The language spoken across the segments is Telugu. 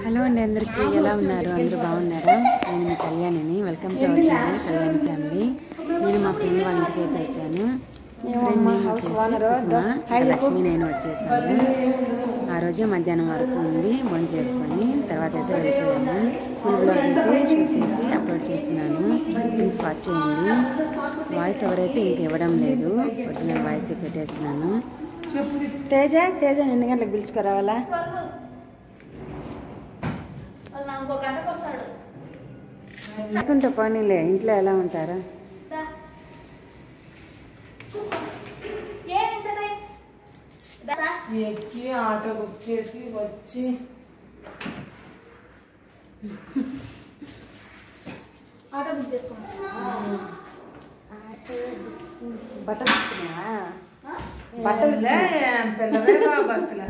హలో అండి, అందరికీ ఎలా ఉన్నారు? అందరూ బాగున్నారా? నేను మీ కళ్యాణిని. Welcome to our channel Kalyani family. నేను మా ఫ్రెండ్ వాళ్ళ ఇంటికి అయితే వచ్చాను. ఫ్రెండ్ నేమ్ వచ్చేసి లక్ష్మి. నేను వచ్చేసాను. ఆ రోజే మధ్యాహ్నం వరకు ఉంది భోజనం చేసుకొని తర్వాత అయితే వెళ్ళిపోయాము. ఫుల్ బ్లాగ్ అయితే షూట్ చేసి అప్లోడ్ చేస్తున్నాను. ప్లీజ్ వాచ్ చేయండి. వాయిస్ ఎవరైతే ఇంక ఇవ్వడం లేదు, ఒరిజినల్ వాయిస్ పెట్టేస్తున్నాను. తేజ ఎన్ని గంటలకు పిలుచుకురావాలా? లేకుంటే పోనీలే, ఇంట్లో ఎలా ఉంటారా? ఎక్కి ఆటో బుక్ చేసి వచ్చి ఆటో బుక్ చేసుకోవచ్చు. బట్టలు పిల్లవే బస్సులో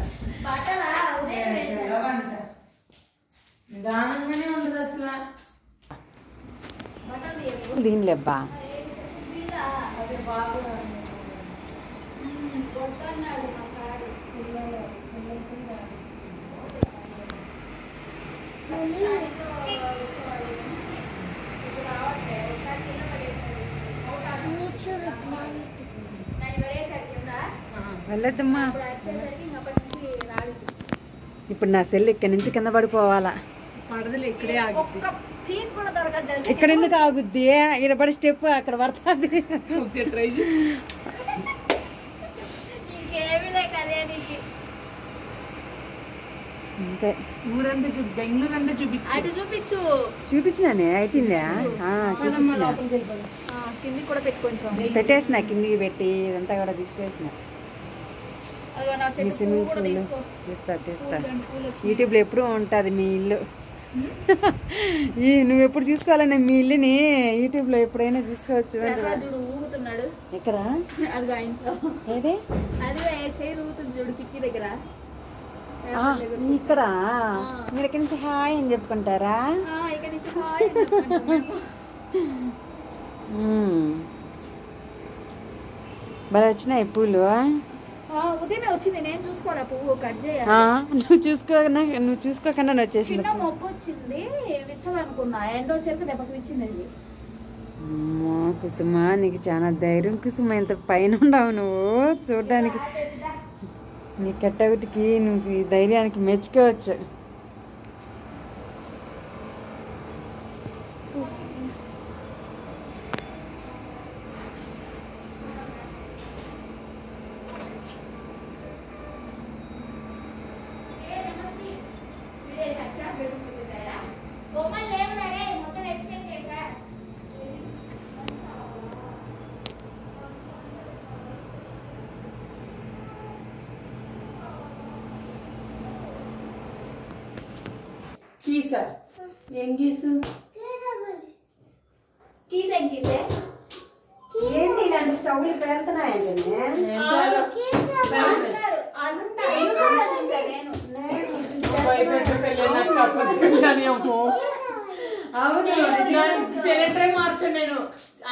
నిదానంగానే ఉండదు అసలు. దీనిలేబ్బా వెళ్ళొద్దమ్మా. ఇప్పుడు నా సెల్ ఇక్కడి నుంచి కింద పడిపోవాలా? పడదలు ఇక్కడే ఆగుద్ది. ఇక్కడ ఎందుకు ఆగుద్ది? ఇక్కడ పడి స్టెప్ అక్కడ పడుతుంది. ట్రై అంతే. ఊరంతా బెంగళూరు అంతా చూపించినానే అయిపోయిందా? చూపించిన కింది కూడా పెట్టుకోవచ్చు. పెట్టేసిన, కిందికి పెట్టి ఇదంతా కూడా తీసేసిన. మీ స్విమ్మింగ్ పూల్ తీస్తా. యూట్యూబ్లో ఎప్పుడూ ఉంటుంది మీ ఇల్లు. నువ్వు ఎప్పుడు చూసుకోవాలని మీ ఇల్లుని యూట్యూబ్లో ఎప్పుడైనా చూసుకోవచ్చు. ఊగుతున్నాడు ఎక్కడ? అదిగా ఇంట్లో ఏదే అది చైర్ ఊగుతుంది చూడు కిటికీ దగ్గర. ఇక్కడ మీరు ఇక్కడి నుంచి హాయ్ అని చెప్పుకుంటారా? ఇక్కడ నుంచి బాగా వచ్చినాయి పూలు. ఉదయమే వచ్చింది, నేను చూసుకోవాలా పువ్వు కట్ చేయాలి. నువ్వు చూసుకోకుండా వచ్చేసింది. చిన్న మొక్క వచ్చింది, విచ్చాలనుకున్నా. ఎండ వచ్చాక దెబ్బకి విచ్చింది. కుసుమ, నీకు చాలా ధైర్యం కుసుమ. ఇంత పైన ఉండవు నువ్వు చూడడానికి. నీ కట్టవుటికి నువ్వు ఈ ధైర్యానికి మెచ్చుకోవచ్చు. కీసా ఏం కీసు? కీసే ఏంటి ఇలాంటి స్టవ్లు పెడుతున్నాయండి? అవును, సిలిండర్ మార్చు. నేను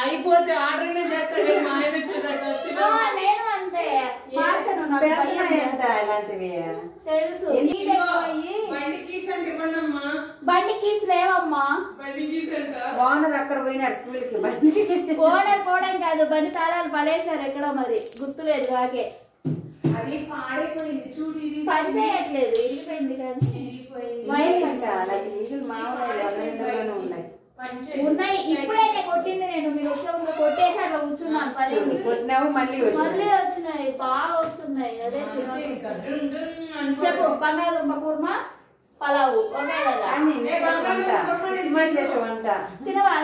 అయిపోతే ఆర్డర్ చేస్తాను. నేను అంతే మార్చను. ఇలాంటివి తెలుసు. బండి కీస్ లేవమ్మా. ఓనర్ అక్కడ పోయినాడు స్కూల్కి. ఓనర్ పోవడం కాదు, బండి తాళాలు పడేశారు ఎక్కడో, మరి గుర్తులేదు. నాకే అది పాడైపోయింది చూడు. ఇది పని చేయట్లేదు, ఇరిగిపోయింది. కానీ ఉన్నాయి. ఇప్పుడే కొట్టింది నేను. మీరు వచ్చే కొట్టేసి అట్లా కూర్చున్నాను. మళ్ళీ వచ్చినాయి, బాగా వస్తున్నాయి. అదే చెప్పు. బంగాళదుంప కుర్మా, పలావు ఒకే కదా. తినవా?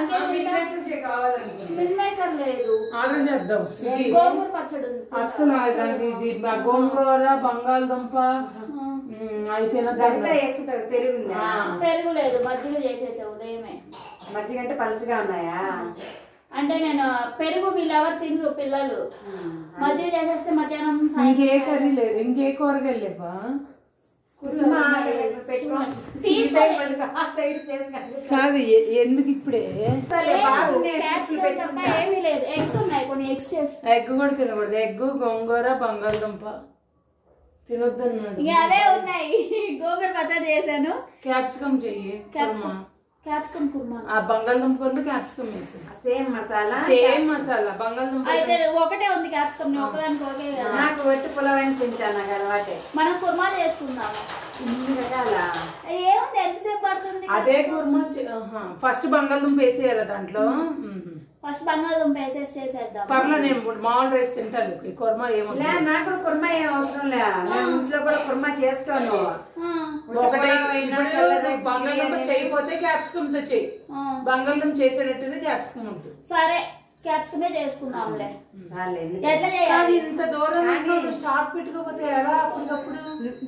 మిల్మేకర్ లేదు. ఆర్డర్ చేద్దాం. గోంగూర పచ్చడి ఉంది. అస్సలు గోంగూర, బంగాళదుంప అయితే వేసుకుంటారు. పెరుగు లేదు, మజ్జిగ చేసేసా ఉదయమే. మజ్జిగ అంటే పలుచగా ఉన్నాయా? అంటే నేను పెరుగు వీళ్ళెవరు తినరు పిల్లలు. మజ్జిగ చేసేస్తే మధ్యాహ్నం. ఇంకే కర్రీ లేదు, ఇంకే కూరగాయలు లేవా? కాదు, ఎందుకు ఇప్పుడే? ఏమీ లేదు. ఎగ్స్ ఉన్నాయి, కొన్ని ఎగ్స్. ఎగ్ కూడా తినకూడదు. ఎగ్, గోంగూర, బంగాళదుంప తినొద్దన్నాడు. ఇక అవే ఉన్నాయి. గోంగూర పచ్చడి చేశాను. క్యాప్సికమ్ చెయ్యి. క్యాప్సికమ్ కుర్మా. ఆ బంగాళదుంపలు క్యాప్సికమ్ వేసి సేమ్ మసాలా బంగాళదుంప అయితే ఒకటే ఉంది క్యాప్సికమ్, ఒకదానికి ఒకే కదా. నాకు వట్టి పులావ్ అని తింటాను, నాకు అలవాటే. మనం కుర్మా చేసుకుందాము. ఏముంది, ఎంతసేపు పడుతుంది? అదే కుర్మా. ఫస్ట్ బంగాళదుంప వేసేయాలి దాంట్లో. ఫస్ట్ బంగాళదుంప వేసేసి చేసేద్దాం. పర్లే, నేను మామూలు రైస్ తింటాను. ఈ కుర్మా ఏమో నాకు కుర్మా ఏం అవసరం లే. నేను ఇంట్లో కూడా కుర్మా చేసుకోను. ఒకటే బంగాళదుంప చేయకపోతే క్యాప్సికమ్ తో చెయ్యి. బంగాళదుంప చేసేటట్టుది క్యాప్సికమ్ ఉంటుంది. సరే, క్యాప్సికమే చేసుకుందాంలే. ఎట్లా చేయాలి? ఇంత దూరం స్టాక్ పెట్టుకోకపోతే ఎలా అప్పటికప్పుడు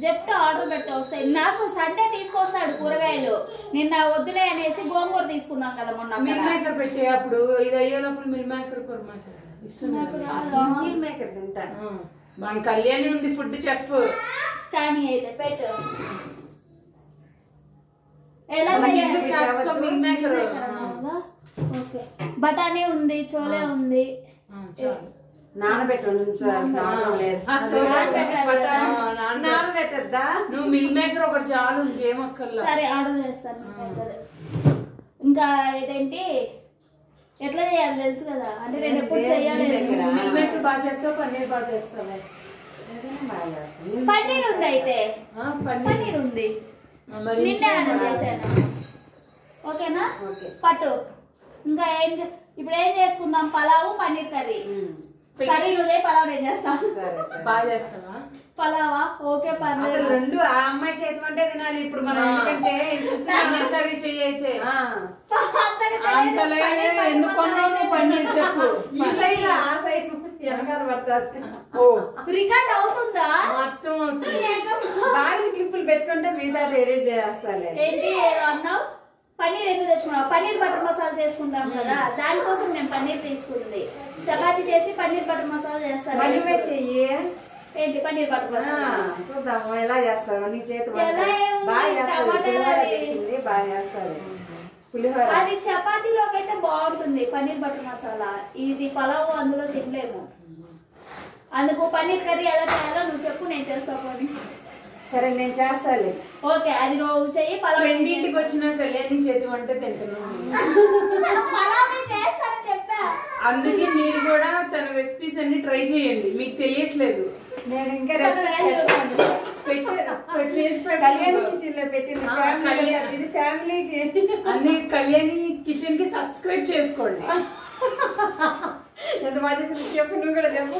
చెప్తే ఆర్డర్ పెట్టి వస్తాయి. నాకు సండే తీసుకొస్తాడు కూరగాయలు. నిన్న వద్దులే అనేసి గోంగూర తీసుకున్నాం కదా మొన్న. మిల్ మేకర్ పెట్టే అప్పుడు ఇది అయ్యేటప్పుడు మిల్ మేకర్ కుర్మా ఇష్టం. మిల్ మేకర్ తింటాను. మన కళ్యాణి ఉంది ఫుడ్ చెఫ్. కానీ అయితే పెట్టు. ఎలా మిల్ మేకర్. ఓకే, బఠానీ ఉంది, చోలే ఉంది. నానబెట్టు నానబెట్టద్దా? నువ్వు మిల్ మేకర్ ఒకటి చాలు, ఇంకేమక్కర్లా. సరే, ఆర్డర్ చేస్తాను. ఇంకా ఇదేంటి, ఎట్లా చేయాలి తెలుసు కదా. అంటే నేను ఎప్పుడు చెయ్యాలి. మిల్ మేకర్ బాగా చేస్తావు, పన్నీర్ బాగా చేస్తావు. పన్నీర్ ఉంది, అయితే పన్నీర్ ఉంది. నిన్నే ఆర్డర్ చేశాను. ఓకేనా? పట్టు. ఇంకా ఇప్పుడు ఏం చేసుకుందాం? పలావు, పన్నీర్ కర్రీ. కర్రీ నువ్వే, పలావ్ నేను చేస్తాను. బాగా చేస్తావా? పలావా? ఓకే, పర్లేదు. రెండు ఆ అమ్మాయి చేతి వంటే తినాలి ఇప్పుడు మనం. ఎందుకంటే కర్రీ చెయ్యి. అయితే ఎందుకు పన్నీర్ చెప్పు. ఈ సైడ్ ఆ సైడ్ వెనకాల పడతారు. రికార్డ్ అవుతుందా? మొత్తం అవుతుంది. బాగా క్లిప్పులు పెట్టుకుంటే మిగతా ఎడిట్ చేస్తాలే. ఏంటి అన్నావు? పన్నీర్ ఎందుకు తెచ్చుకున్నావు? పన్నీర్ బటర్ మసాలా చేసుకుంటాం కదా, దానికోసం నేను పన్నీర్ తీసుకుంది. చపాతీ చేసి పన్నీర్ బటర్ మసాలా చేస్తాను. మళ్ళీ చెయ్యి. ఏంటి పన్నీర్ బటర్ మసాలా? చూద్దాము ఎలా చేస్తావు. నీ చేతి బాగా చేస్తావు. పులిహోర అది చపాతీలోకి అయితే బాగుంటుంది పన్నీర్ బటర్ మసాలా. ఇది పలావ్ అందులో తినలేము. అందుకు పన్నీర్ కర్రీ ఎలా చేయాలో నువ్వు చెప్పు, నేను చేస్తాను. సరే, నేను చేస్తాను. ఓకే, అది నువ్వు చెయ్యి. పలావ్ ఇంటికి వచ్చిన కళ్యాణి చేతి వంట తింటున్నాను. అందుకే మీరు కూడా తన రెసిపీస్ అన్ని ట్రై చేయండి. మీకు తెలియట్లేదు. నేను ఇంకా ఫ్యామిలీకి అన్ని కళ్యాణి కిచెన్ కి సబ్స్క్రైబ్ చేసుకోండి. ఎంత మంచి చెప్పు, నువ్వు కూడా చెప్పు.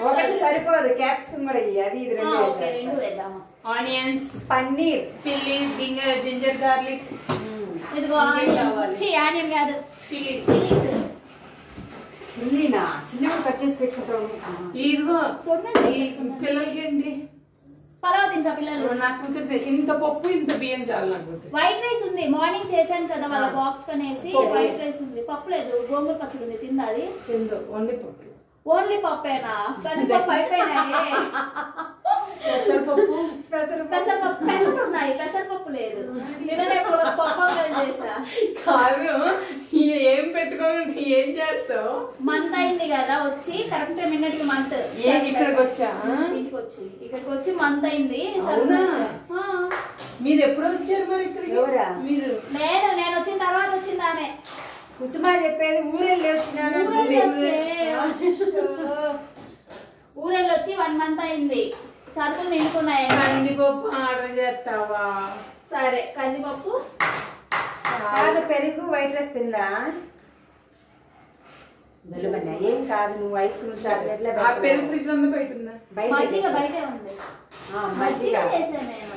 ఒకటి సరిపోదు, క్యాప్సికమ్ కూడా అది ఇది రెండు వేద్దాము. Onions, paneer, chilli, ginger garlic. ఇదిగో ఆనియన్ కాదు, చిల్లీనా? చిల్లీ కూడా కట్ చేసి పెట్టుకుంటావు. ఇదిగో పిల్లలకి ఏంటి పలావ్ తింటా పిల్లలు. నాకు ఇంత పప్పు ఇంత బియ్యం చాలు. నాకు వైట్ రైస్ ఉంది, మార్నింగ్ చేశాను కదా వాళ్ళ బాక్స్ కనేసి. వైట్ రైస్ ఉంది, పప్పు లేదు. గోంగూర పచ్చడి ఉంది, తిందా? అది తిందో ఓన్లీ పప్పు. ఓన్లీ పప్పేనా? కందిపప్పు అయిపోయినాయి. పెసరపప్పు, పెసరు ఉన్నాయి, పెసరపప్పు లేదు. నిన్ననే పప్పు చేసా. కాదు, ఏం పెట్టుకోవాలంటే ఏం చేస్తావు? మంత్ అయింది కదా వచ్చి, కరెక్ట్ మిన్నటికి మంత్. ఇక్కడికి వచ్చా? ఇక్కడికి వచ్చి మంత్ అయింది. మీరు ఎప్పుడు వచ్చారు మరి ఇక్కడికి? మీరు నేను వచ్చిన తర్వాత వచ్చింది ఆమె. కుసుమా చెప్పేది ఊరెళ్ళి వచ్చినాను. ఊరెళ్ళి వచ్చి 1 మంత్ అయింది. సరుకులు నిండుకున్నాయి. కందిపప్పు ఆర్డర్ చేస్తావా? సరే, కందిపప్పు కాదు, పెరుగు, వైట్ రైస్ తిందా? జలుబన్నా ఏం కాదు. నువ్వు ఐస్ క్రీమ్ చాక్లెట్ పెరుగు ఫ్రిడ్జ్ లో బయట ఉందా? మజ్జిగ బయటే ఉంది. మజ్జిగ చేసాను నేను.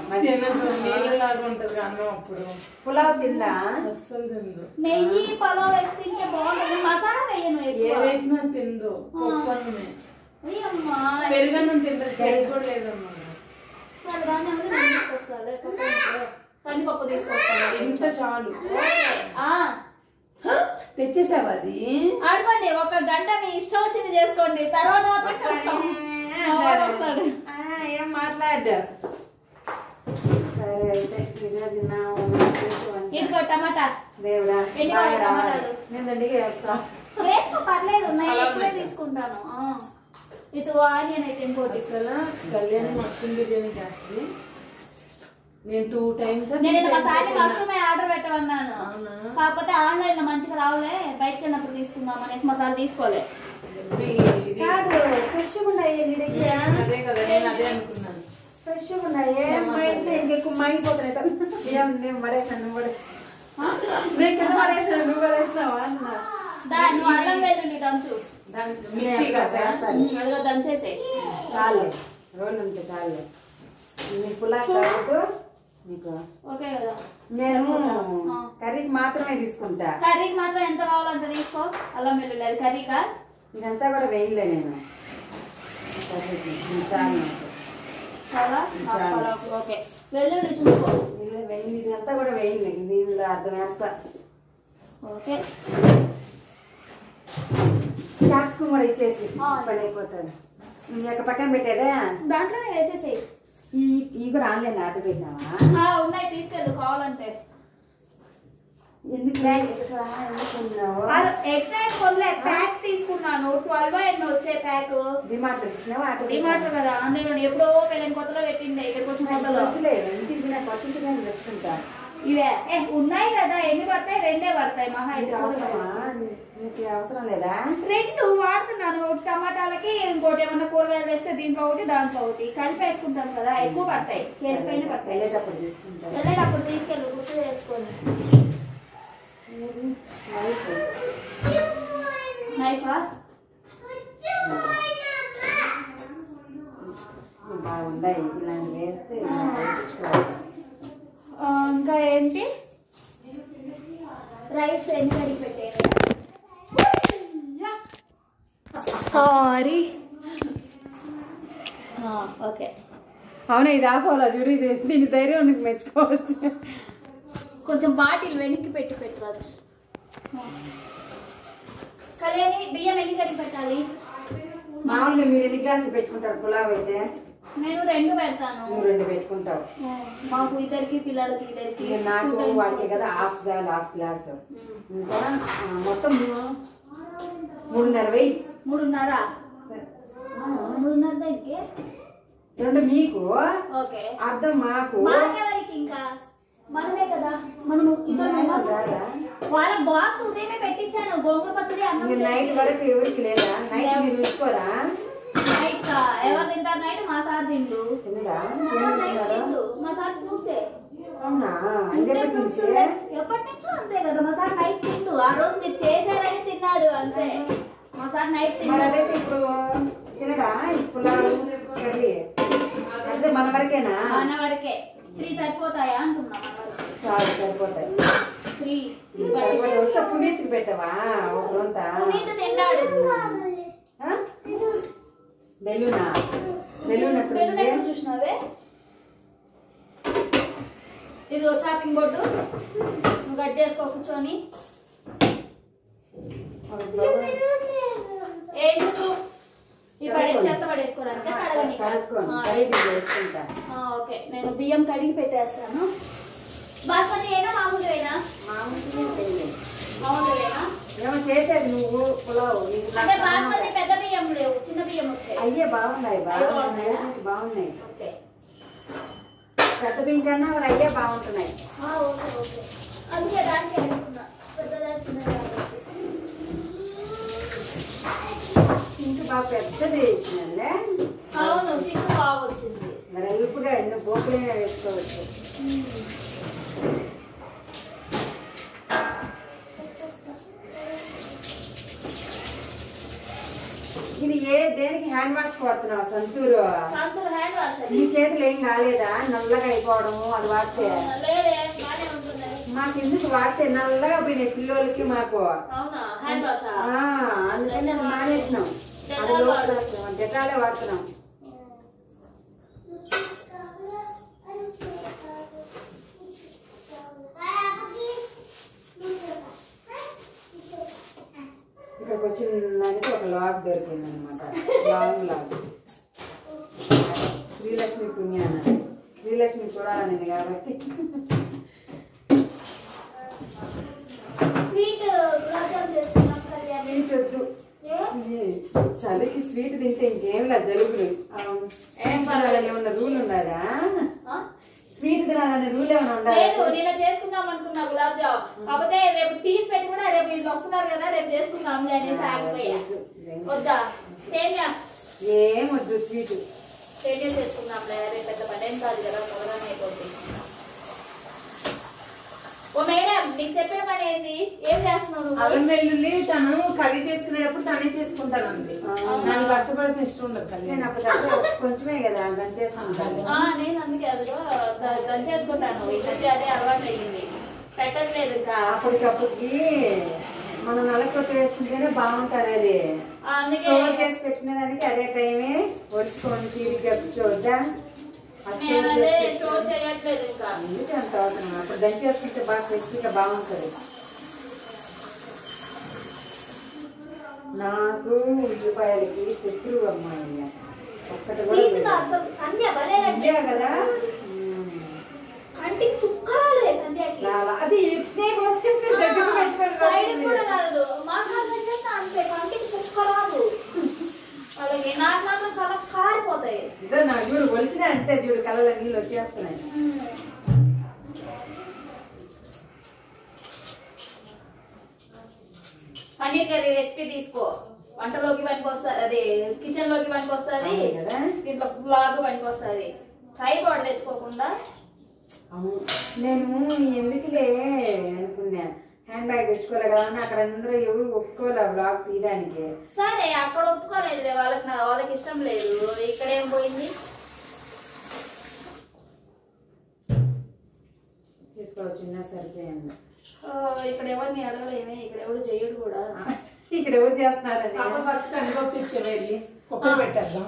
నీళ్ళలాగా ఉంటది అన్నం. అప్పుడు పులావ్ తిందా? అస్సలు తిందు. నెయ్యి పలావ్ వేసి తింటే బాగుంటుంది. మసాలా వేయను, ఏ వేసినా తిందు. పప్పు అన్నమే. పెరుగన్నం తింటారు, పెరుగు కూడా లేదమ్మా. సరే, దాన్ని తీసుకొస్తా. లేకపోతే కందిపప్పు తీసుకొస్తాను. ఎంత చాలు. తెచ్చేసావా? అది ఆడుకోండి, 1 గంట మీ ఇష్టం వచ్చింది చేసుకోండి. తర్వాత వస్తాడు. ఏం మాట్లాడు. సరే, అయితే ఇదిగో టమాటా. దేవుడా, టమాటాలు నేను దండిగా వేస్తా. తీసుకో పర్లేదు, నేను ఎక్కువే తీసుకుంటాను. ఇది ఆనియన్ అయితే ఇంకోటి. అసలు కళ్యాణి మష్రూమ్ బిర్యానీ చేస్తుంది. నేను 2 times నేను ఒకసారి మష్రూమ్ ఆర్డర్ పెట్టమన్నాను, కాకపోతే ఆన్లైన్ లో మంచిగా రావులే, బయటకు వెళ్ళినప్పుడు తీసుకుందాం అనేసి మా సార్ తీసుకోలే. కాదు ఫ్రెష్ ఉన్నాయి నీ దగ్గర. అదే కదా నేను అదే అనుకున్నాను. ఫ్రెష్ ఉన్నాయి మా ఇంట్లో ఇంకెక్కువ మాగిపోతున్నాయి. ఏం నేను పడేసాను, నువ్వు నేను కింద పడేసాను, నువ్వు పడేసినావా అన్నా. నువ్వు అల్లం వెల్లుల్లి దంచు, మిక్సీ అదిగో దంచేసే. చాలే రోల్ ఉంటే చాలే. నీ పులావ్ కావద్దు నీకు. ఓకే కదా. నేను కర్రీకి మాత్రమే తీసుకుంటా. కర్రీకి మాత్రం ఎంత కావాలో అంత తీసుకో. అల్లం వెల్లుల్లి అది కర్రీకా? ఇదంతా కూడా వేయలే నేను. చాలు చాలా ఓకే. వెల్లుల్లి చూసుకో. ఇదంతా కూడా వేయలే, దీనిలో అర్థం వేస్తా. ఓకే. క్యాప్సికం కూడా ఇచ్చేసి పని అయిపోతుంది. ఒక పక్కన పెట్టేదే దాంట్లోనే వేసేసేయి. ఈ కూడా ఆన్లైన్ ఆర్డర్ పెట్టినావా? ఉన్నాయి, తీసుకెళ్ళు కావాలంటే. ఎందుకు ఎక్స్ట్రా కొనలే, ప్యాక్ తీసుకున్నాను. 12 ఎన్నో వచ్చే ప్యాక్. డిమార్ట్ తీసుకున్నావా? డిమార్ట్ కదా, ఆన్లైన్ ఎప్పుడో పెళ్ళని కొత్తలో పెట్టింది, ఇక్కడికి వచ్చిన కొత్తలో. ఇంటికి కొత్త తెచ్చుకుంటా. ఇవే ఉన్నాయి కదా, ఎన్ని పడతాయి? 2 పడతాయి మహా అయితే. నీకు అవసరం లేదా? 2 వాడుతున్నాను. టమాటాలకి ఇంకోటి ఏమన్నా కూరగాయలు వేస్తే దీంట్లో ఒకటి దాంట్లో ఒకటి కలిపి వేసుకుంటాం కదా, ఎక్కువ పడతాయి. కేజీ పైన పడతాయి. వెళ్ళేటప్పుడు తీసుకుంటా. వెళ్ళేటప్పుడు తీసుకెళ్ళి గుర్తు చేసుకొని. నైఫా బాగుండాయి ఇలాంటి వేస్తే. ఇంకా ఏంటి? రైస్ ఎన్ని కడిగి పెట్టేది? సారీ. ఓకే. అవునా, ఇది ఆపోలా చూడు. ఇది దీని ధైర్యం నీకు మెచ్చుకోవచ్చు. కొంచెం బాటిల్ వెనక్కి పెట్టవచ్చు. కళ్యాణి బియ్యం ఎన్ని కడిగి పెట్టాలి? మామూలుగా మీరు ఎన్ని గ్లాసులు పెట్టుకుంటారు పులావ్ అయితే? నేను 2 పెడతాను. నువ్వు 2 పెట్టుకుంటావు. మాకు ఇద్దరికి పిల్లలకి ఇద్దరికి. నాకు వాడికి కదా హాఫ్ గ్లాస్. ఇంకా మొత్తం 3.5 వెయ్యి. 3.5 దానికి 2 మీకు, ఓకే, అర్థం మాకు. మాకెవరికి ఇంకా మనమే కదా. మనం ఇద్దరు వాళ్ళ బాక్స్ ఉదయమే పెట్టించాను. గోంగూర పచ్చడి అన్నం. నైట్ వరకు ఎవరికి లేదా? నైట్ మీరు ఉంచుకోరా? నైట్ ఎవరు తింటారు? నైట్ మా సార్ తిండు. తినరా? మా సార్ ఫ్రూట్సే. అవునా? ఎప్పటి నుంచో అంతే కదా, మా సార్ నైట్ తిండు. ఆ రోజు మీరు చేశారని తిన్నాడు అంతే. మా సార్ నైట్ తిన్నాడు. ఇప్పుడు తినరా? పులావ్ కర్రీ అంటే మన వరకేనా? మన వరకే. 3 సరిపోతాయా అంటున్నా. చాలు సరిపోతాయి. 3 వస్తే పునీత్కి పెట్టవా? ఒక రోజంతా పునీత్ తిన్నాడు. బెలూనా? బెలూన్ ఎప్పుడు చూసినావే? ఇదిగో చాపింగ్ బోర్డు, నువ్వు కట్ చేసుకో కూర్చొని. ఎందుకు ఈ చెత్త పడేసుకోవడానికి? ఓకే. నేను బియ్యం కడిగి పెట్టేస్తాను. బాస్మతి అయినా మామూలుగా? మామూలుగా ఏమో చేసేది నువ్వు పులావ్. అంటే బాస్మతి పెద్ద బియ్యం లేవు, చిన్న బియ్యం వచ్చాయి. అయ్యే బాగున్నాయి. బాగున్నాయి. ఓకే. పెద్ద బియ్యం కన్నా అయ్యే బాగుంటున్నాయి. Okay okay. అందుకే దానికి అనుకున్నా పెద్దదా చిన్నదా. సింక్ బాగా పెద్దది ఇచ్చినలే. అవును, సింక్ బాగా వచ్చింది. మరి ఎలుపుగా ఎన్నో బోకులే వేసుకోవచ్చు. ఇది దేనికి హ్యాండ్ వాష్ కొడుతున్నావు? Santoor hand wash. ఈ చేతులు ఏం కాలేదా? నల్లగా అయిపోవడము అది వాడితే? మాకు ఎందుకు వాడితే నల్లగా పోయినాయి పిల్లలకి మాకు. అందుకని నేను మానేసినాం. అది డెటాలే వాడుతున్నాం. ఇక్కడికి వచ్చిన దానికి ఒక లాగ్ దొరికింది అనమాట. Long log. శ్రీలక్ష్మి పుణ్యాన. శ్రీలక్ష్మి చూడాలనింది కాబట్టి. స్వీట్ గులాబ్ జామ్ చేసుకున్నాం. స్వీట్ వద్దు. చలికి స్వీట్ తింటే ఇంకేం లేదు జలుబులు. ఏం పర్వాలేదు, ఏమన్నా రూల్ ఉన్నారా? స్వీట్ తినాలనే రూల్ ఏమైనా ఉందా? లేదు, నేను చేసుకుందాం అనుకున్నా గులాబ్ జామ్. కాకపోతే రేపు తీసి పెట్టి కూడా రేపు వీళ్ళు వస్తున్నారు కదా, రేపు చేసుకుందాం అనేసి ఆగిపోయా. వద్దా సేమియా? ఏం వద్దు, స్వీట్ సేమియా చేసుకుందాంలే, రేపు పెద్ద పని ఏం కాదు కదా, త్వరగానే అయిపోతుంది. ఓ మేడం, నీకు చెప్పిన పని ఏంది? ఏం చేస్తున్నావు? అల్లం వెల్లుల్లి తను కర్రీ చేసుకునేటప్పుడు తనే చేసుకుంటాను అంతే. నాకు కష్టపడితే ఇష్టం ఉండదు కర్రీ. నేను అప్పుడు కొంచెమే కదా దాన్ని చేసుకుంటాను. నేను అందుకే అదిగో దంచేసుకుంటాను. ఈ మధ్య అదే అలవాటు అయ్యింది, పెట్టట్లేదు ఇంకా. అప్పటికప్పటికి మనం నలకొట్టు వేసుకుంటేనే బాగుంటుంది. అది అందుకే స్టోర్ చేసి పెట్టిన దానికి అదే టైమే వచ్చుకొని తీరిగ్గా కూర్చోవద్దా? నేను అదే స్టోర్ చేయట్లేదు ఇంకా. అందుకే అంత అవసరం. అప్పుడు దంచేసుకుంటే బాగా ఫ్రెష్గా బాగుంటుంది. నాకు ఉల్లిపాయలకి శత్రువు అమ్మాయి ఒక్కటి కూడా అసలు సంధ్య భలే అంతే కదా. కంటికి చుక్క రాలేదు సంధ్యకి. అది సైడ్ కూడా కాదు, మా కాదు అంతే, కంటికి చుక్క రాదు. అలాగే నాకు మాత్రం చాలా కారిపోతాయి. ఇదో నా చూడు ఒలిచినా అంతే, చూడు కళ్ళలో నీళ్ళు వచ్చేస్తున్నాయి. పన్నీర్ కర్రీ రెసిపీ తీసుకో, వంటలోకి పనికి వస్తుంది, అది కిచెన్ లోకి పనికి వస్తుంది, దీంట్లో బ్లాగ్ పనికి వస్తుంది. ట్రైపాడ్ తెచ్చుకోకుండా. నేను ఎందుకులే అనుకున్నా, హ్యాండ్ బ్యాగ్ తెచ్చుకోలే కదా అని. అక్కడ అందరూ ఎవరు ఒప్పుకోలే బ్లాగ్ తీయడానికి. సరే, అక్కడ ఒప్పుకోలేదు, వాళ్ళకి ఇష్టం లేదు. ఇక్కడ ఏం పోయింది? తీసుకోవచ్చు, చిన్న సరిపోయింది. ఇక్కడ ఎవరిని అడగలేమే, ఇక్కడ ఎవరు చేయడు కూడా. ఇక్కడ ఎవరు చేస్తున్నారని ఫస్ట్ కందిపప్పు ఇచ్చే వెళ్ళి కుక్కర్ పెట్టేద్దాం.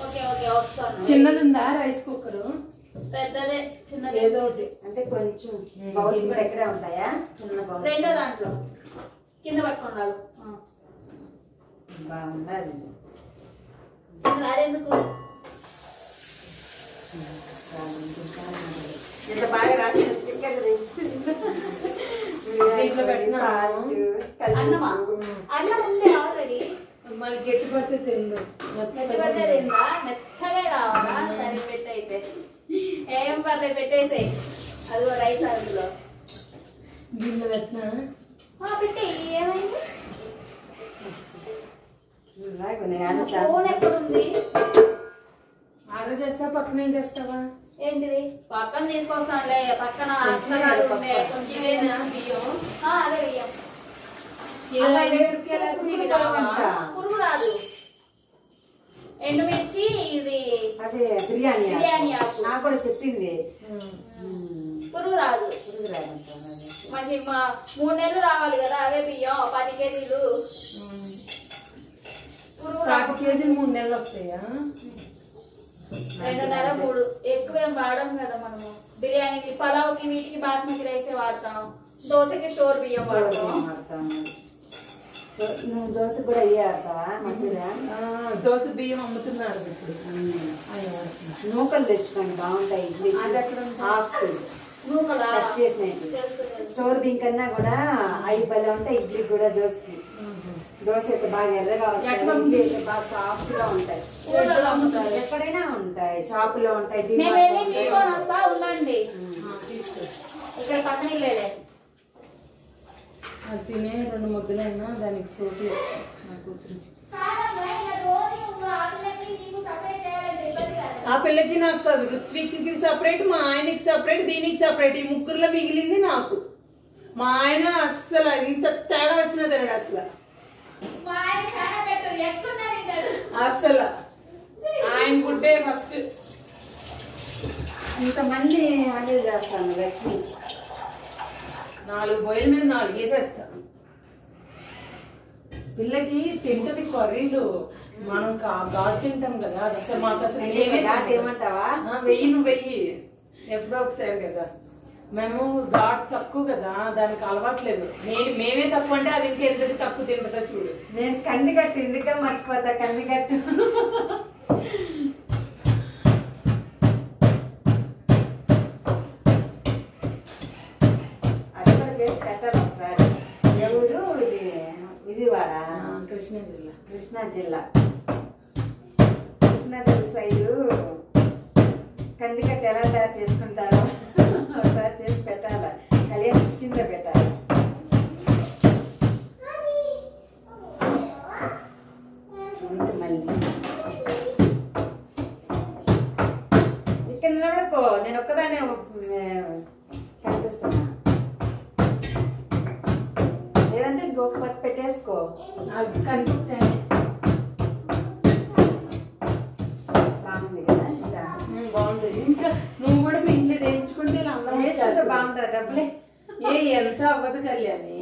ఓకే ఓకే, వస్తాను. చిన్నది ఉందా రైస్ కుక్కర్? పెద్దదే, చిన్నది ఏదో ఒకటి. అంటే కొంచెం బౌల్స్ కూడా ఎక్కడే ఉంటాయా? చిన్న బౌల్స్ రెండో దాంట్లో కింద పట్టుకున్నారు. బాగుంది. అది అదెందుకు? ఎంత బాగా రాసిన స్టిక్కర్ దీంట్లో పెట్టినా అన్నమా? అన్నం ఉంది ఆల్రెడీ. మరి గట్టి పడితే తిందు. మెత్తగా కావాలా? సరే పెట్టయితే ఏం పర్లేదు, పెట్టేసాయి. అదిగో రైస్ అందులో దీంట్లో పెట్టినా పెట్టి. ఏమైంది? నేను ఫోన్ ఎక్కడుంది? ఆర్డర్ చేస్తా, పక్కన ఏం చేస్తావా? ఏంటిది? పక్కన తీసుకొస్తానులే, పక్కన అక్షరాలు ఉన్నాయి. కొంచెం ఇదేనా బియ్యం? అదే బియ్యం. పురుగు రాదు. ఎండుమిర్చి, ఇది అదే బిర్యానీ బిర్యానీ ఆకు. నాకు కూడా చెప్పింది. పురుగు రాదు. మంచి 3 నెలలు రావాలి కదా అవే బియ్యం, 10 కేజీలు. పురుగు రాదు. కేజీ 3 నెలలు వస్తాయా? 2.5 3. ఎక్కువేం వాడడం కదా మనము. బిర్యానీకి, పలావ్కి, వీటికి బాస్మతి రైసే వాడతాం. దోశకి స్టోర్ బియ్యం వాడతాం. నువ్వు దోశ కూడా అయ్యాడతావా? మసూరా దోశ బియ్యం అమ్ముతున్నారు ఇప్పుడు. నూకలు తెచ్చుకోండి, బాగుంటాయి. ఇడ్లీ కట్ చేసినట్టు స్టోర్ బియ్యం కన్నా కూడా అవి భలే ఉంటాయి. ఇడ్లీ కూడా దోశకి. దోశ అయితే బాగా ఎర్రగా వస్తాయి, ఇడ్లీ అయితే బాగా సాఫ్ట్ గా ఉంటాయి. ఎక్కడైనా ఉంటాయి, షాపులో ఉంటాయి. తీసుకొని వస్తా ఉండండి, ఇక్కడ పక్కన ఇల్లేలే. అది తినే 2 ముద్దలైనా దానికి సోపు నా కూతురు. ఆ పిల్లకి నాకు కాదు, ఋత్విక్కి సపరేట్, మా ఆయనకి సపరేట్, దీనికి సపరేట్. ఈ ముగ్గురులో మిగిలింది నాకు. మా ఆయన అస్సలు ఇంత తేడా వచ్చిన తినడు అసలు. అస్సలు ఆయన గుడ్డే ఫస్ట్. ఇంతమంది అదే చేస్తాను. లక్ష్మి 4 బొయ్యల మీద 4 వేసేస్తాను. పిల్లకి తింటది కర్రీలు, మనం ఘాటు తింటాం కదా. అసలు మాకు అసలు ఏమంటావా? నువ్వు వెయ్యి ఎప్పుడో ఒకసారి కదా. మేము ఘాటు తక్కువ కదా, దానికి అలవాట్లేదు. మేమే తక్కువ అంటే అది ఇంకెంతది తక్కువ తింటుందో చూడు. నేను కందిగట్టు ఎందుకే మర్చిపోతా. కందిగట్టు అది కూడా చేసి పెట్టాలి ఒకసారి. ఎవరు ఇది? విజయవాడ, కృష్ణా జిల్లా. కృష్ణా జిల్లా సైడు కందికట్టు ఎలా తయారు చేసుకుంటారో ఒకసారి చేసి పెట్టాలా, కళ్యాణ్ కిచెన్లో పెట్టాలి. మళ్ళీ ఇక్కడ నిలబడుకో, నేను ఒక్కదాన్ని కనిపిస్తున్నా. లేదంటే ఇంకొక పట్టు పెట్టేసుకో, అది కనిపిస్తాయి. బాగుంది కదా. ఇంకా బాగుంటుంది. ఇంకా నువ్వు కూడా మీ ఇంట్లో వేయించుకుంటే ఇలా అందరం వచ్చేస్తారు. బాగుంటుంది. డబ్బులే ఎంత అవ్వదు కళ్యాణి.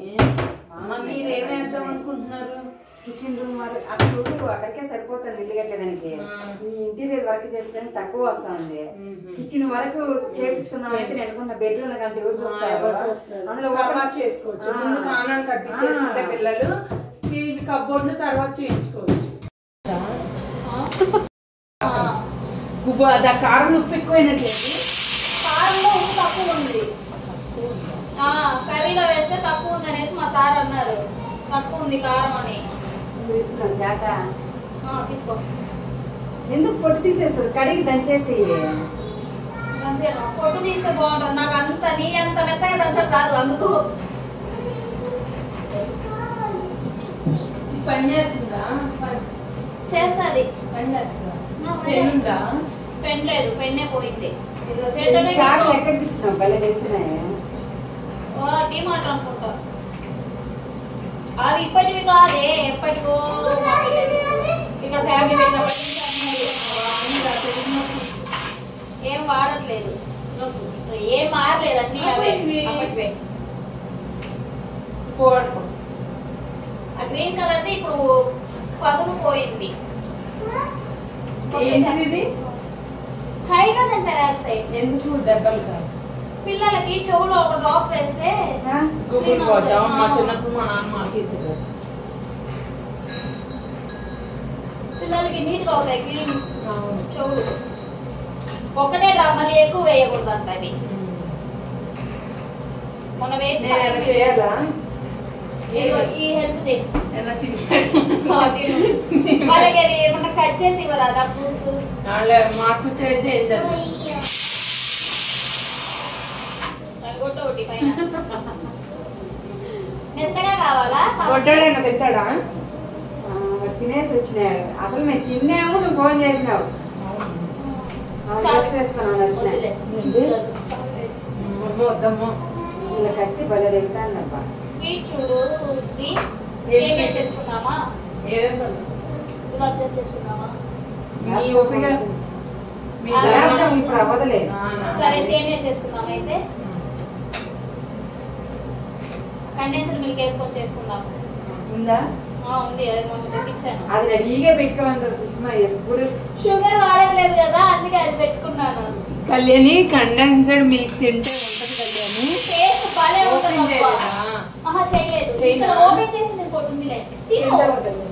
మీరేమేద్దాం అనుకుంటున్నారు? కిచెన్ రూమ్ వరకు అసలు అక్కడికే సరిపోతుంది ఇల్లు కట్టేదానికి. ఈ ఇంటీరియర్ వర్క్ చేసుకోవడానికి తక్కువ వస్తుంది. కిచెన్ వరకు చేపించుకుందాం అయితే నేను అనుకున్న బెడ్రూమ్ కంటే ఎవరు చూస్తారు, అందులో కబాబ్ చేసుకోవచ్చు. ముందు కానాలు కట్టించేసుకుంటే పిల్లలు ఇవి కబ్బోర్డ్లు తర్వాత చేయించుకోవచ్చు. కారం ఉప్పు ఎక్కువైనట్లేదు. కారంలో ఉప్పు తక్కువ ఉంది. కర్రీలో వేస్తే తక్కువ ఉంది అనేసి మా సార్ అన్నారు. తక్కువ ఉంది కారం అని. తీసుకున్నాం చాక. తీసుకో. ఎందుకు పొట్టు తీసేస్తారు? కడిగి దంచేసి పొట్టు తీస్తే బాగుంటుంది. నాకు అంత నీ అంత మెత్తగా దంచడం రాదు. అందుకు పని చేస్తుందా? చేస్తుంది. పని చేస్తుందా? పెళ్ళుందా? పెన్ లేదు, పెన్నే పోయింది. చాకులు ఎక్కడ తీసుకున్నాం? భలే వెళ్తున్నాయి. టీమాటర్ అనుకుంటా. అవి ఇప్పటివి కాదే, ఎప్పటికో ఇక్కడ ఫ్యామిలీ పెట్టినప్పటి ఏం వాడట్లేదు, ఏం మారలేదు. అన్ని అవే అప్పటివే. ఆ గ్రీన్ కలర్ ఇప్పుడు పదును పోయింది. Hydrogen peroxide. ఎందుకు దెబ్బలు కాదు? పిల్లలకి చెవులో ఒక డ్రాప్ వేస్తే గూగుల్ పోతాం. మా చిన్నప్పుడు మా నాన్న మాకేసారు. పిల్లలకి నీట్ గా అవుతాయి క్లీన్ చెవులు. ఒకటే డ్రాప్, మళ్ళీ ఎక్కువ వేయకూడదు అంట. అది మొన్న వేసి చేయాలా? ఈ హెల్ప్ చేయి. ఎలా వాళ్ళకి అది ఏమన్నా కట్ చేసి ఇవ్వరాదా ఫ్రూట్స్? మాకు చేస్తే ఒకటి పైన మెత్తగా కావాలా? కొట్టాడైనా తింటాడా? తినేసి వచ్చినాడు. అసలు మేము తిన్నాము, నువ్వు ఫోన్ చేసినావు. వద్దమ్మో ఇలా కట్టి భలే తింటానబ్బా. స్వీట్ చూడు. స్వీట్ చేసుకున్నామా? గులాబ్ జామ్ చేసుకున్నామా? మీ ఓపిక ఇప్పుడు అవ్వదులేదు. సరే సేమియా చేసుకుందాం. అయితే కండెన్సర్ మిల్క్ వేసుకొని చేసుకుందాం. ఉందా? ఉంది, అది మొన్న తెప్పించాను. అది రెడీగా పెట్టుకోమంటారు సుష్మా. ఎప్పుడు షుగర్ వాడట్లేదు కదా, అందుకే అది పెట్టుకున్నాను. కళ్యాణి కండెన్స్డ్ మిల్క్ తింటే ఉంటది కళ్యాణి. టేస్ట్ బాగా ఉంటుంది. చేయలేదు, ఓపెన్ చేసింది ఇంకోటి ఉంది.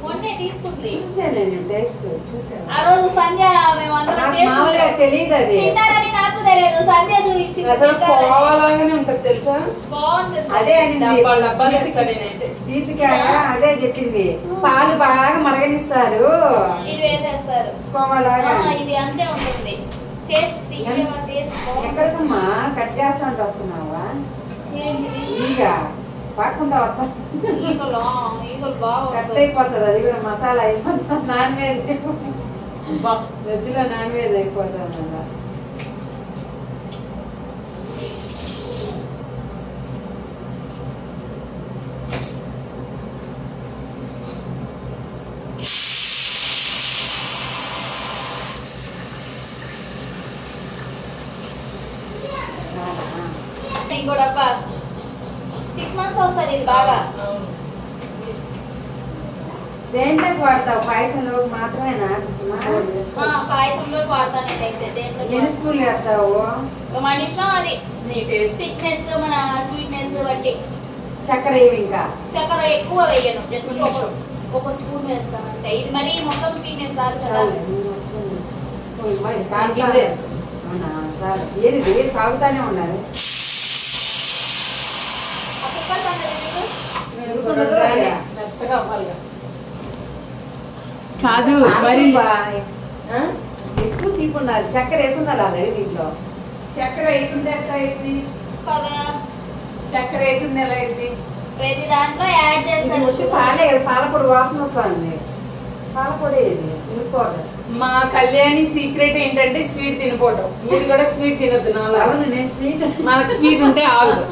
మొన్నే తీసుకుంది. చూసాను టేస్ట్ చూసాను. ఆ రోజు సంధ్య మేమందరం తెలియదు అది తింటారని నాకు తెలియదు. సంధ్య చూపించింది. పోవాలాగానే ఉంటది తెలుసా? బాగుంటుంది. అదే దీపిక అదే చెప్పింది. పాలు బాగా మరగనిస్తారు, ఇది వేసేస్తారు. కోవలాగా. ఇది అంతే ఉంటుంది. టేస్ట్ టేస్ట్ ఎక్కడికమ్మా కట్ చేస్తా అంటే వస్తున్నావా? ఈగ పాకుండా వచ్చా? ఈగలు బాగా కట్ అయిపోతుంది. అది కూడా మసాలా అయిపోతుంది. నాన్ వెజ్ వెజ్ లో నాన్ వెజ్ అయిపోతుంది కదా. ఇంకో డబ్బా 6 months వస్తుంది. ఇది బాగా దేంట్లోకి వాడతావు? పాయసంలో మాత్రమేనా? పాయసంలో వాడతాను నేనైతే. దేంట్లో ఎన్ని స్పూన్లు వేస్తావు? మన ఇష్టం. అది నీ టేస్ట్ థిక్నెస్, మన స్వీట్నెస్ బట్టి. చక్కెర వేవి. ఇంకా చక్కెర ఎక్కువ వేయను, జస్ట్ ఒక స్పూన్ వేస్తాను అంతే. ఇది మరి మొత్తం స్వీట్నెస్ రాదు కదా. ఏది సాగుతానే ఉన్నారు. మెత్తగా అవ్వాలి. కాదు మరి ఎక్కువ తీసుకున్నారు. చక్కెర వేసుకున్నారు అలాగే దీంట్లో. చక్కెర వేయకుండా ఎట్లా అయింది? కదా చక్కెర వేయకుండా ఎలా అయింది? ప్రతి దాంట్లో యాడ్ చేస్తారు. పాలే పాలపొడి వాసన వస్తుంది. పాలపొడి ఇది మిల్క్ పౌడర్. మా కళ్యాణి సీక్రెట్ ఏంటంటే స్వీట్ తినపోవటం. మీరు కూడా స్వీట్ తినొద్దు. అవును నేను స్వీట్ మనకు స్వీట్ ఉంటే ఆగదు.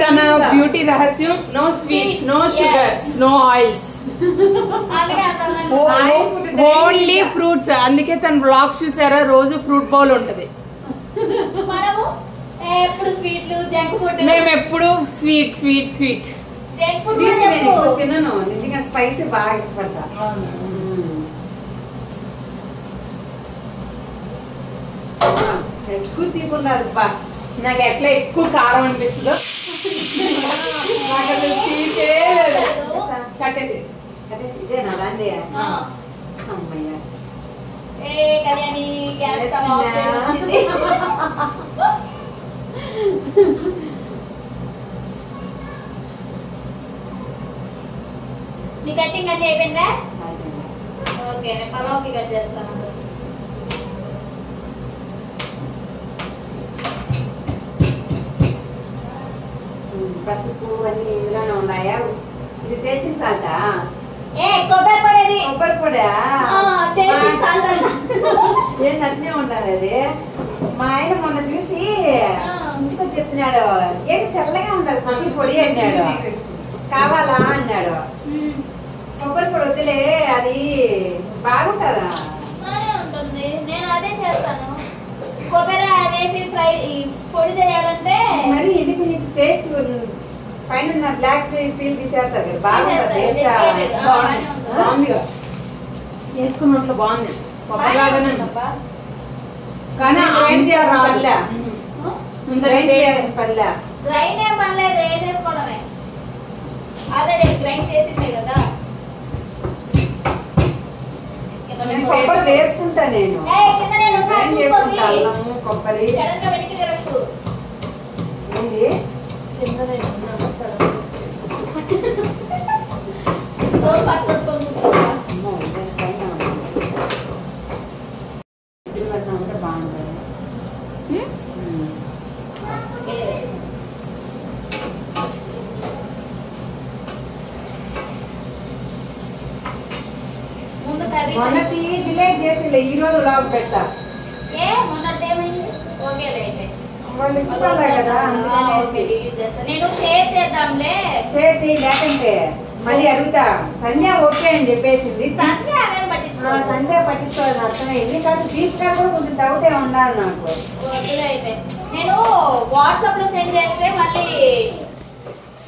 తన బ్యూటీ రహస్యం no sweets, no sugars, no oils, only fruits. అందుకే తన బ్లాగ్స్ చూసారా, రోజు ఫ్రూట్ బౌల్ ఉంటది. మనము ఎప్పుడు స్వీట్లు, జంక్ ఫుడ్. మేము ఎప్పుడు sweet sweet sweet. Junk food తినను. నిజంగా స్పైసీ బాగా ఇష్టపడతా. ఎక్కువ తీసుకున్నారు. నాకు ఎట్లా ఎక్కువ కారం అనిపిస్తుందో నాకు అసలు తీసే కట్టేసి ఇదే నా రండి. అమ్మయ్య కళ్యాణి గ్యాస్ స్టవ్ ఆఫ్ చేయడం వచ్చింది. నీ కటింగ్ అన్ని అయిపోయిందా? ఓకే నేను పలావ్కి కట్ చేస్తాను. పసుపు అన్ని ఇందులోనే ఉన్నాయా? ఇది టేస్టింగ్ సాల్టా? కొబ్బరి పొడి. కొబ్బరి పొడా? టేస్టింగ్ సాల్ట్ ఏం అట్నే ఉండాలి అది. మా ఆయన మొన్న చూసి ఇంటికి వచ్చి చెప్తున్నాడు, ఏం తెల్లగా ఉండాలి కొబ్బరి పొడి అన్నాడు. కావాలా అన్నాడు. కొబ్బరి పొడి వద్దులే, అది బాగుంటుందా? ఉంటుంది. నేను అదే చేస్తాను. కొబ్బరి వేసి ఫ్రై పొడి చేయాలంటే మరి ఎందుకు నీకు టేస్ట్ పైన బ్లాక్ పీల్ తీసేస్తారు. బాగుంటుంది. బాగుందిగా వేసుకున్నట్లు బాగుంది. కొబ్బరిలాగానే కానీ పల్లె గ్రైండ్ ఏం పనిలేదు, వేసేసుకోవడమే. ఆల్రెడీ గ్రైండ్ చేసిందే కదా. కొబ్బరి వేసుకుంటా నేను. గ్రైండ్ చేసుకుంటా. అల్లము కొబ్బరి ఏంటి బాగుంటుంది. మొన్నటి డిలేట్ చేసి ఈ రోజు లాగ్ పెడతా. వాళ్ళు ఇష్టపడలే కదా. నేను షేర్ చేద్దాంలే. షేర్ చేయి, లేకంటే మళ్ళీ అడుగుతా. సంధ్య ఓకే అని చెప్పేసింది. సంధ్య అవేం పట్టించుకోదు. సంధ్య పట్టించుకోవాలని అర్థమైంది. కానీ తీసుకురా కూడా కొంచెం డౌటే ఉండాలి నాకు. వద్దులే అయితే. నేను వాట్సాప్ లో సెండ్ చేస్తే మళ్ళీ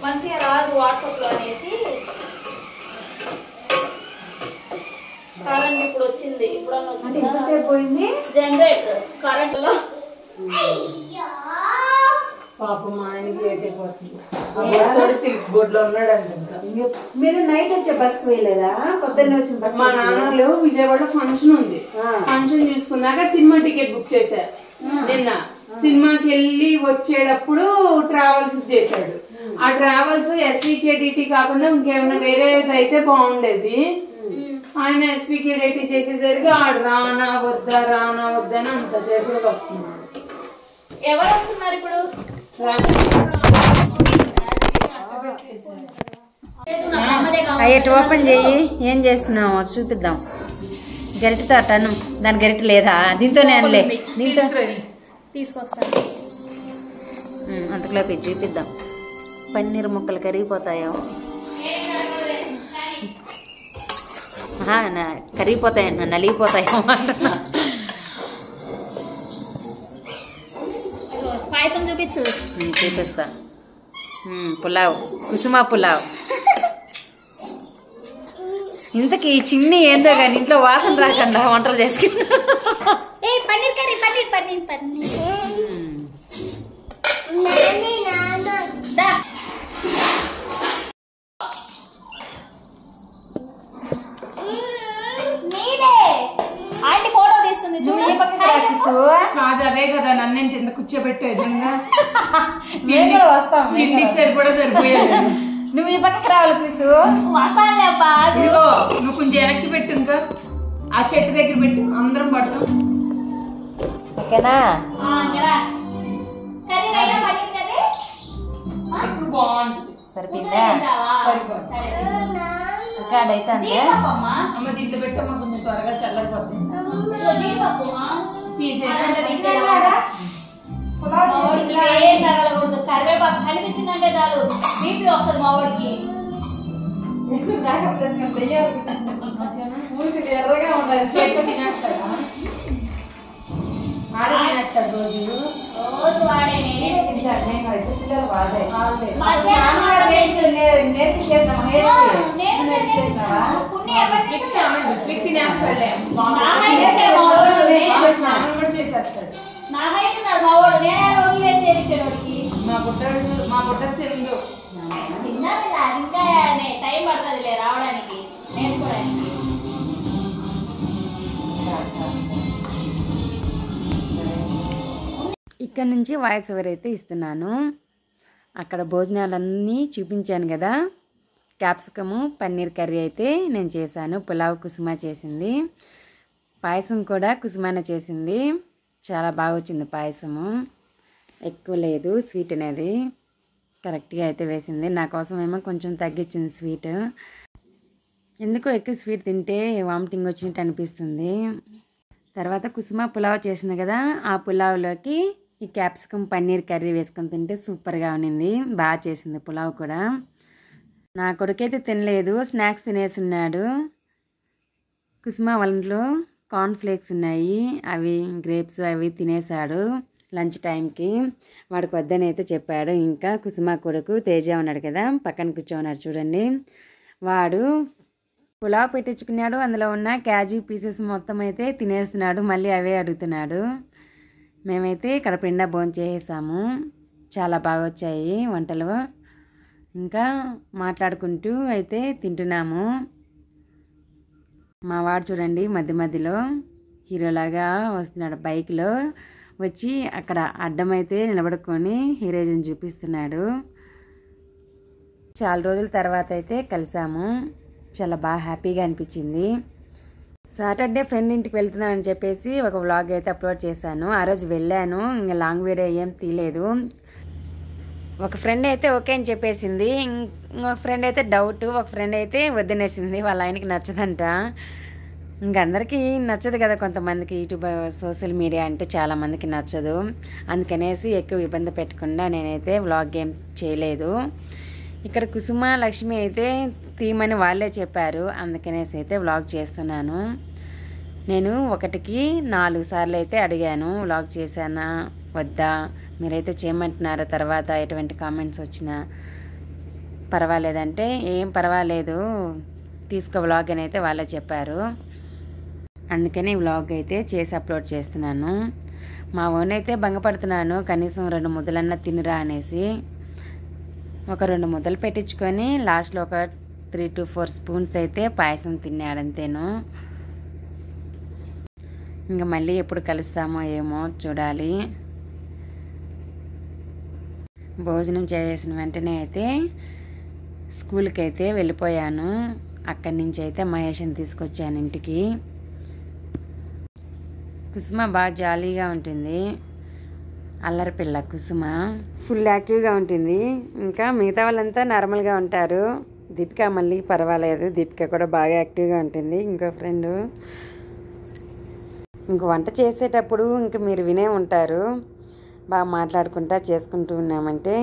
మంచిగా రాదు వాట్సాప్ లో అనేసి. కరెంట్ ఇప్పుడు వచ్చింది. ఇప్పుడన్నా అంటే వచ్చింది. ఎంతసేపు పోయింది? జనరేటర్ కరెంట్ లో. పాపం మా ఆయనకి లేట్ అయిపోతుంది. సిల్క్ బోర్డ్ లో ఉన్నాడు అంట. మీరు నైట్ వచ్చే బస్ పోయలేదా? పొద్దున్నే వచ్చిన బస్. మా నాన్నలు విజయవాడలో ఫంక్షన్ ఉంది. ఫంక్షన్ చూసుకున్నాక సినిమా టికెట్ బుక్ చేశారు. నిన్న సినిమాకి వెళ్ళి వచ్చేటప్పుడు ట్రావెల్స్ చేశాడు. ఆ ట్రావెల్స్ ఎస్వికేడిటి కాకుండా ఇంకేమైనా వేరేది అయితే బాగుండేది. ఆయన ఎస్వికేడిటి చేసేసరికి ఆడు రానా వద్దా అని అంతసేపు వస్తున్నాడు. ఎవరు వస్తున్నారు ఇప్పుడు? అయ్యట ఓపెన్ చెయ్యి. ఏం చేస్తున్నావు చూపిద్దాం. గరిటతో అట్టను. దాని గరిట లేదా? దీంతోనే అనలే. దీంతో తీసుకొస్తాను. అంతలోపు చూపిద్దాం. పన్నీర్ ముక్కలు కరిగిపోతాయో. కరిగిపోతాయన్న, నలిగిపోతాయో అంటున్నా. పాయసం చూపించు. చూపిస్తా. పులావ్, కుసుమ పులావ్. ఇంతకీ చిన్ని ఏందో కానీ ఇంట్లో వాసన రాకుండా వంటలు చేసుకున్నా. Paneer curry, paneer paneer paneer. Aunty photo తీస్తుంది చూడు. కాదు అదే కదా నన్ను కింద కూర్చోబెట్టు ఎదురుగా. వస్తాం. ఇంటికి సరిపడా సరిపోయేది. నువ్వు ఈ పక్కకి రావాలి క్రిసు. వస్తానులే అబ్బా. ఇదిగో నువ్వు కొంచెం వెనక్కి పెట్టు, ఇంకా ఆ చెట్టు దగ్గర పెట్టు, అందరం పడతాం. ఓకేనా? ఇక్కడ కర్రీ అయినా పన్నీర్ కర్రీ ఇప్పుడు బాగుంటుంది. సరిపోయిందా? సరిపోదు. సరే ఇంకా అయితే అంతే. జీడిపప్పమ్మా. అమ్మ దీంట్లో పెట్టమ్మా, కొంచెం త్వరగా చల్లకపోతుంది. ఇదిగో జీడిపప్పు. తీసేయాలి. మా వాడికి ఏం తగలకూడదు. కరివేపాకు కనిపించిందంటే చాలు బీపీ వస్తుంది మా వాడికి. ఎర్రగా ఉండాలి. చేతితో తినేస్తాడా? ఆడ తినేస్తాడు రోజు. రోజు వాడే నేనే తింటారు. నేను అయితే పిల్లలు బాధే. మధ్యాహ్నం నేర్పించేస్తాము. నేర్పించేస్తావా? పుణ్య ఎవరిని రుత్విక్ తినేస్తాడులే. స్నానం కూడా చేసేస్తాడు. నా హైట్ ఉన్నాడు మా వాడు. నేనే వదిలేసి చేయించాడు వాడికి. మా బుట్ట తిండు. చిన్న పిల్ల ఇంకా టైం పడుతుందిలే రావడానికి నేర్చుకోవడానికి. ఇక్కడ నుంచి వాయిస్ ఓవర్ అయితే ఇస్తున్నాను. అక్కడ భోజనాలన్నీ చూపించాను కదా. క్యాప్సికము పన్నీర్ కర్రీ అయితే నేను చేశాను. పులావ్ కుసుమ చేసింది. పాయసం కూడా కుసుమాన చేసింది. చాలా బాగా వచ్చింది పాయసము. ఎక్కువ లేదు స్వీట్ అనేది, కరెక్ట్గా అయితే వేసింది. నా కోసం ఏమో కొంచెం తగ్గించింది స్వీట్. ఎందుకో ఎక్కువ స్వీట్ తింటే వామిటింగ్ వచ్చినట్టు అనిపిస్తుంది. తర్వాత కుసుమ పులావ్ చేసింది కదా, ఆ పులావ్లోకి ఈ క్యాప్సికమ్ పన్నీర్ కర్రీ వేసుకొని తింటే సూపర్గా ఉన్నింది. బాగా చేసింది పులావ్ కూడా. నా కొడుకైతే తినలేదు, స్నాక్స్ తినేస్తున్నాడు. కుసుమ వాళ్ళలో కార్న్ఫ్లేక్స్ ఉన్నాయి, అవి గ్రేప్స్ అవి తినేసాడు లంచ్ టైంకి. వాడికి వద్దని అయితే చెప్పాడు. ఇంకా కుసుమ కొడుకు తేజ ఉన్నాడు కదా, పక్కన కూర్చోన్నాడు చూడండి. వాడు పులావ్ పెట్టించుకున్నాడు, అందులో ఉన్న క్యాజు పీసెస్ మొత్తం అయితే తినేస్తున్నాడు. మళ్ళీ అవే అడుగుతున్నాడు. మేమైతే కడుపు నిండా భోంచేసాము. చాలా బాగా వచ్చాయి వంటలు. ఇంకా మాట్లాడుకుంటూ అయితే తింటున్నాము. మా వాడు చూడండి మధ్య మధ్యలో హీరోలాగా వస్తున్నాడు. బైక్లో వచ్చి అక్కడ అడ్డం అయితే నిలబడుకొని హీరోయిజం చూపిస్తున్నాడు. చాలా రోజుల తర్వాత అయితే కలిసాము. చాలా బాగా హ్యాపీగా అనిపించింది. సాటర్డే ఫ్రెండ్ ఇంటికి వెళ్తున్నానని చెప్పేసి ఒక వ్లాగ్ అయితే అప్లోడ్ చేశాను. ఆ రోజు వెళ్ళాను, ఇంకా లాంగ్ వీడియో ఏం తీయలేదు. ఒక ఫ్రెండ్ అయితే ఓకే అని చెప్పేసింది, ఇంకొక ఫ్రెండ్ అయితే డౌట్, ఒక ఫ్రెండ్ అయితే వద్దనేసింది. వాళ్ళ ఆయనకి నచ్చదంట. ఇంకందరికీ నచ్చదు కదా, కొంతమందికి యూట్యూబ్ సోషల్ మీడియా అంటే చాలామందికి నచ్చదు. అందుకనేసి ఎక్కువ ఇబ్బంది పెట్టకుండా నేనైతే వ్లాగ్ ఏం చేయలేదు. ఇక్కడ కుసుమ లక్ష్మి అయితే తీయమని వాళ్ళే చెప్పారు, అందుకనేసి అయితే వ్లాగ్ చేస్తున్నాను. నేను 1కి 4 సార్లు అయితే అడిగాను వ్లాగ్ చేశానా వద్దా, మీరైతే చేయమంటున్నారా, తర్వాత ఎటువంటి కామెంట్స్ వచ్చినా పర్వాలేదంటే ఏం పర్వాలేదు తీసుకో వ్లాగ్ అని అయితే వాళ్ళే చెప్పారు. అందుకని వ్లాగ్ అయితే చేసి అప్లోడ్ చేస్తున్నాను. మా ఓన్ అయితే భంగపడుతున్నాను, కనీసం 2 ముద్దలన్నా తినురా అనేసి. ఒక 2 ముద్దలు పెట్టించుకొని లాస్ట్లో ఒక 3 to 4 స్పూన్స్ అయితే పాయసం తిన్నాడంతేను. ఇంకా మళ్ళీ ఎప్పుడు కలుస్తామో ఏమో చూడాలి. భోజనం చేసిన వెంటనే అయితే స్కూల్కి అయితే వెళ్ళిపోయాను. అక్కడి నుంచి అయితే మహేష్ని తీసుకొచ్చాను ఇంటికి. కుసుమ బాగా జాలీగా ఉంటుంది, అల్లరి పిల్ల కుసుమ. ఫుల్ యాక్టివ్గా ఉంటుంది. ఇంకా మిగతా వాళ్ళంతా నార్మల్గా ఉంటారు. దీపిక మళ్ళీ పర్వాలేదు, దీపిక కూడా బాగా యాక్టివ్గా ఉంటుంది. ఇంకో ఫ్రెండ్ ఇంక వంట చేసేటప్పుడు ఇంక మీరు వినే ఉంటారు, బాగా మాట్లాడుకుంటా చేసుకుంటూ ఉన్నామంటే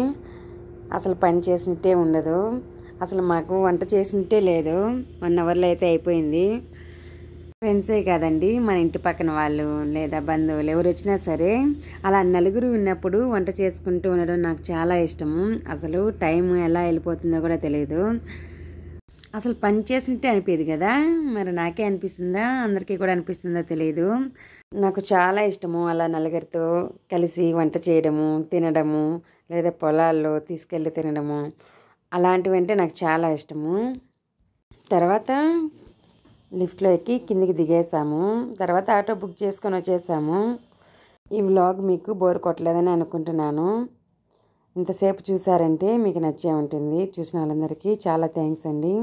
అసలు పని చేసినట్టే ఉండదు. అసలు మాకు వంట చేసినట్టే లేదు. 1 అవర్లో అయితే అయిపోయింది. ఫ్రెండ్సే కాదండి, మన ఇంటి పక్కన వాళ్ళు లేదా బంధువులు ఎవరు వచ్చినా సరే అలా నలుగురు ఉన్నప్పుడు వంట చేసుకుంటూ ఉండడం నాకు చాలా ఇష్టము. అసలు టైం ఎలా వెళ్ళిపోతుందో కూడా తెలియదు. అసలు పని చేసినట్టే అనిపించదు కదా, మరి నాకే అనిపిస్తుందా అందరికీ కూడా అనిపిస్తుందో తెలియదు. నాకు చాలా ఇష్టము అలా నలుగురితో కలిసి వంట చేయడము, తినడము, లేదా పొలాల్లో తీసుకెళ్ళి తినడము, అలాంటివంటే నాకు చాలా ఇష్టము. తర్వాత లిఫ్ట్లో ఎక్కి కిందికి దిగేసాము. తర్వాత ఆటో బుక్ చేసుకొని వచ్చేసాము. ఈ వ్లాగ్ మీకు బోర్ కొట్టలేదని అనుకుంటున్నాను. ఇంతసేపు చూసారంటే మీకు నచ్చే ఉంటుంది. చూసిన వాళ్ళందరికీ చాలా థ్యాంక్స్ అండి.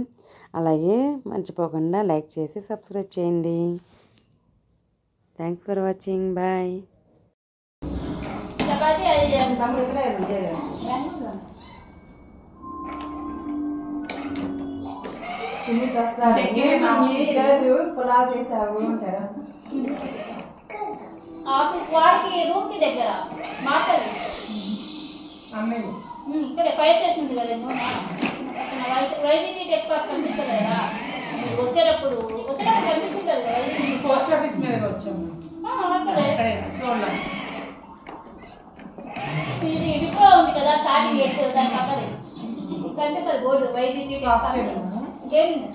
అలాగే మర్చిపోకుండా లైక్ చేసి సబ్స్క్రైబ్ చేయండి. Thanks for watching. Bye. Chapati అది చేస్తాం. ఈరోజు పులావ్ చేసావు అంటారా? ఆఫీస్ వాడికి రూమ్ కి దగ్గర మాట్లాడి ఇక్కడ ఫైర్ స్టేషన్ ఉంది కదా, వైద్యుని ఎక్కువ కనిపిస్తుంది కదా, వచ్చేటప్పుడు కనిపిస్తుంది కదా. పోస్ట్ ఆఫీస్ మీద వచ్చాము. ఇది విప్రో ఉంది కదా, స్టార్టింగ్ చేస్తే దాని పక్కనే కనిపిస్తుంది బోర్డు వైద్యుని గేమింగ్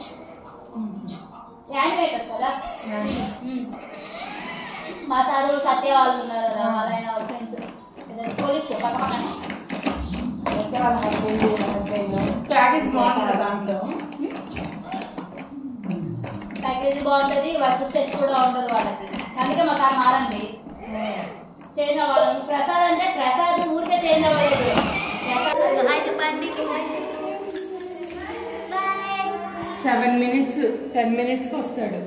యానిమేటర్ కదా. మా సారు సత్య వాళ్ళు ఉన్నారు కదా, వాళ్ళైన వాళ్ళ ఫ్రెండ్స్ పోలీసు పక్క పక్కనే. ప్యాకేజ్ బాగుంటుంది దాంట్లో. ప్యాకేజీ బాగుంటుంది, వర్క్ స్ట్రెస్ కూడా ఉంటుంది వాళ్ళకి. అందుకే మా సార్ మారండి చేంజ్ అవ్వాలి. ప్రసాద్ అంటే ప్రసాద్ ఊరికే చేంజ్ అవ్వలేదు. హాయ్ చెప్పండి. 7 minutes 10 minutes వస్తాడు.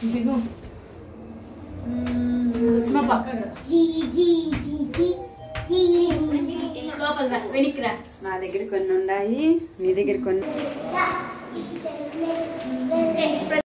ఇదిగో కుసుమ పక్కన లోపల వెనక్కిరా. నా దగ్గర కొన్ని ఉన్నాయి, నీ దగ్గర కొన్ని.